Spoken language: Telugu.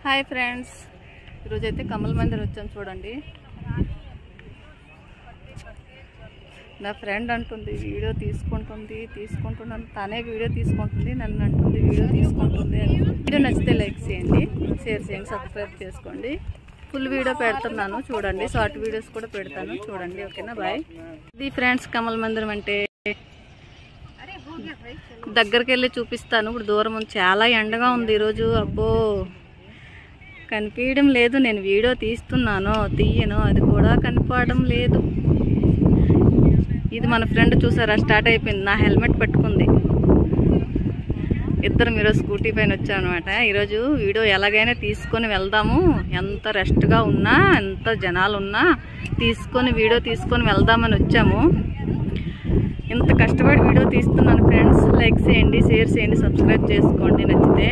హాయ్ ఫ్రెండ్స్, ఈరోజైతే కమల్ మందిర్ వచ్చాను చూడండి. నా ఫ్రెండ్ అంటుంది వీడియో తీసుకుంటున్నాను, తనే వీడియో తీసుకుంటుంది, నన్ను అంటుంది వీడియో తీసుకుంటుంది అని. వీడియో నచ్చితే లైక్ చేయండి, షేర్ చేయండి, సబ్స్క్రైబ్ చేసుకోండి. ఫుల్ వీడియో పెడుతున్నాను చూడండి, షార్ట్ వీడియోస్ కూడా పెడతాను చూడండి. ఓకేనా, బాయ్. ఇది ఫ్రెండ్స్ కమల్ మందిరం అంటే దగ్గరికి వెళ్ళి చూపిస్తాను. ఇప్పుడు దూరం ఉంది, చాలా ఎండగా ఉంది ఈరోజు. అబ్బో కనిపించడం లేదు. నేను వీడియో తీస్తున్నాను, తీయను, అది కూడా కనిపించడం లేదు. ఇది మన ఫ్రెండ్ చూసారా, స్టార్ట్ అయిపోయింది. నా హెల్మెట్ పెట్టుకుంది. ఇద్దరం ఈరోజు స్కూటీ పైన వచ్చాం అనమాట. ఈరోజు వీడియో ఎలాగైనా తీసుకొని వెళ్దాము, ఎంత రెస్ట్గా ఉన్నా, ఎంత జనాలు ఉన్నా వీడియో తీసుకొని వెళ్దామని వచ్చాము. ఇంత కష్టపడి వీడియో తీస్తున్నాను ఫ్రెండ్స్. లైక్ చేయండి, షేర్ చేయండి, సబ్స్క్రైబ్ చేసుకోండి నచ్చితే.